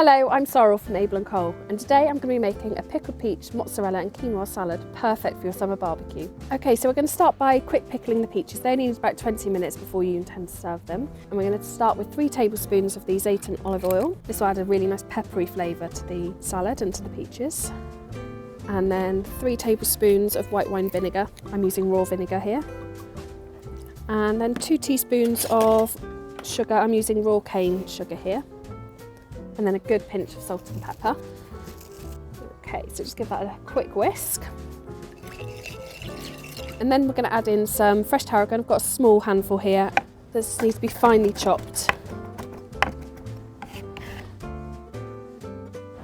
Hello, I'm Sorrel from Abel & Cole, and today I'm going to be making a pickled peach, mozzarella and quinoa salad, perfect for your summer barbecue. Okay, so we're going to start by quick pickling the peaches. They need about 20 minutes before you intend to serve them. And we're going to start with 3 tablespoons of the zeytin olive oil. This will add a really nice peppery flavour to the salad and to the peaches. And then 3 tablespoons of white wine vinegar. I'm using raw vinegar here. And then 2 teaspoons of sugar. I'm using raw cane sugar here. And then a good pinch of salt and pepper. Okay, so just give that a quick whisk. And then we're going to add in some fresh tarragon. I've got a small handful here. This needs to be finely chopped.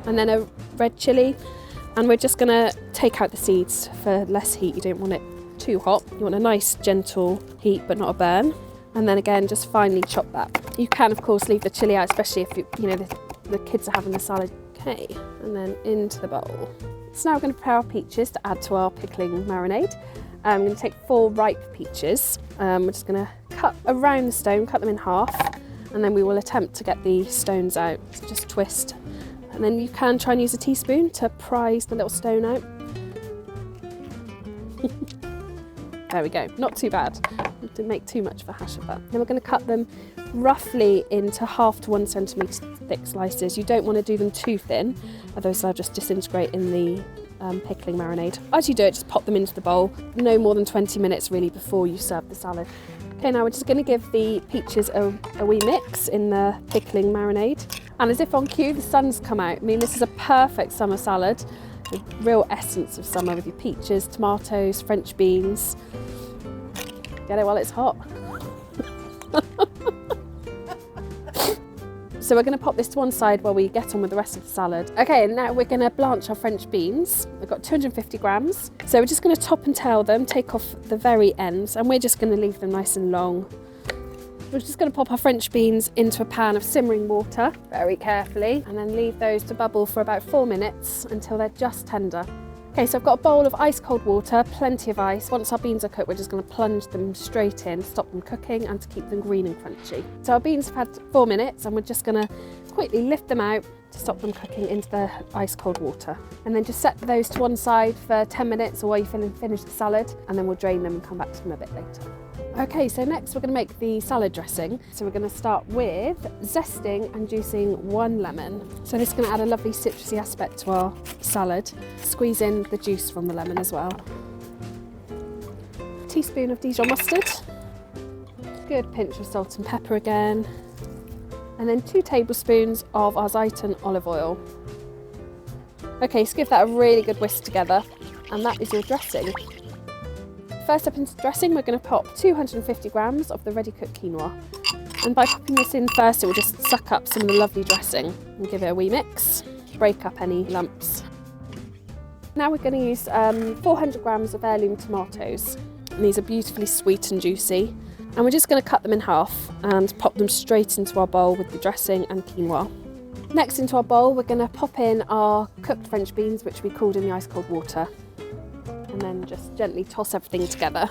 And then a red chilli. And we're just going to take out the seeds for less heat. You don't want it too hot. You want a nice gentle heat but not a burn. And then again, just finely chop that. You can of course leave the chilli out, especially if you know the kids are having the salad. Okay, and then into the bowl. So now we're going to prepare our peaches to add to our pickling marinade. I'm going to take 4 ripe peaches. We're just going to cut around the stone, cut them in half, and then we will attempt to get the stones out. So just twist. And then you can try and use a teaspoon to prise the little stone out. There we go, not too bad. Didn't make too much of a hash of that. Then we're going to cut them roughly into 1/2 to 1 centimetre thick slices. You don't want to do them too thin, otherwise they'll just disintegrate in the pickling marinade. As you do it, just pop them into the bowl. No more than 20 minutes really before you serve the salad. Okay, now we're just going to give the peaches a wee mix in the pickling marinade. And as if on cue, the sun's come out. I mean, this is a perfect summer salad. The real essence of summer with your peaches, tomatoes, French beans. Get it while it's hot. So we're going to pop this to one side while we get on with the rest of the salad. Okay, and now we're going to blanch our French beans. We've got 250 grams. So we're just going to top and tail them, take off the very ends, and we're just going to leave them nice and long. We're just going to pop our French beans into a pan of simmering water, very carefully, and then leave those to bubble for about 4 minutes until they're just tender. Okay, so I've got a bowl of ice cold water, plenty of ice. Once our beans are cooked, we're just going to plunge them straight in, stop them cooking and to keep them green and crunchy. So our beans have had 4 minutes and we're just going to quickly lift them out to stop them cooking into the ice cold water. And then just set those to one side for 10 minutes or while you finish the salad, and then we'll drain them and come back to them a bit later. Okay, so next we're going to make the salad dressing. So we're going to start with zesting and juicing 1 lemon. So this is going to add a lovely citrusy aspect to our salad. Squeeze in the juice from the lemon as well. A teaspoon of Dijon mustard. Good pinch of salt and pepper again. And then 2 tablespoons of our zeytin olive oil. Okay, so give that a really good whisk together, and that is your dressing. First up into dressing, we're going to pop 250 grams of the ready-cooked quinoa. And by popping this in first, it will just suck up some of the lovely dressing and give it a wee mix, break up any lumps. Now we're going to use 400 grams of heirloom tomatoes. And these are beautifully sweet and juicy. And we're just going to cut them in half and pop them straight into our bowl with the dressing and quinoa. Next into our bowl, we're going to pop in our cooked French beans, which we cooled in the ice cold water. And then just gently toss everything together.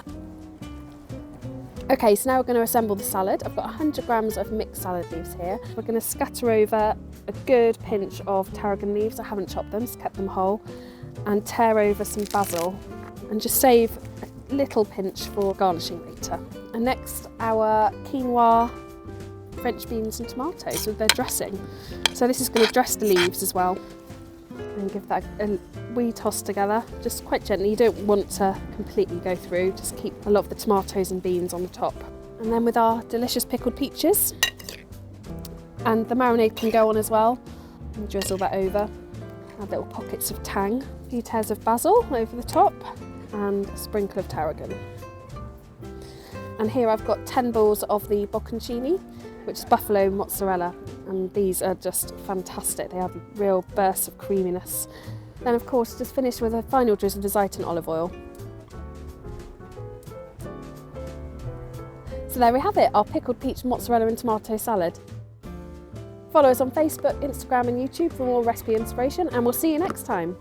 Okay, so now we're going to assemble the salad. I've got 100 grams of mixed salad leaves here. We're going to scatter over a good pinch of tarragon leaves. I haven't chopped them, just kept them whole. And tear over some basil. And just save a little pinch for garnishing later. And next, our quinoa, French beans and tomatoes with their dressing. So this is going to dress the leaves as well. And give that a wee toss together, just quite gently. You don't want to completely go through, just keep a lot of the tomatoes and beans on the top. And then with our delicious pickled peaches, and the marinade can go on as well, and drizzle that over. Add little pockets of tang, a few tears of basil over the top, and a sprinkle of tarragon. And here I've got 10 balls of the bocconcini, which is buffalo mozzarella, and these are just fantastic. They have real bursts of creaminess. Then of course just finish with a final drizzle of zeytin olive oil. So there we have it, our pickled peach mozzarella and tomato salad. Follow us on Facebook, Instagram and YouTube for more recipe inspiration, and we'll see you next time.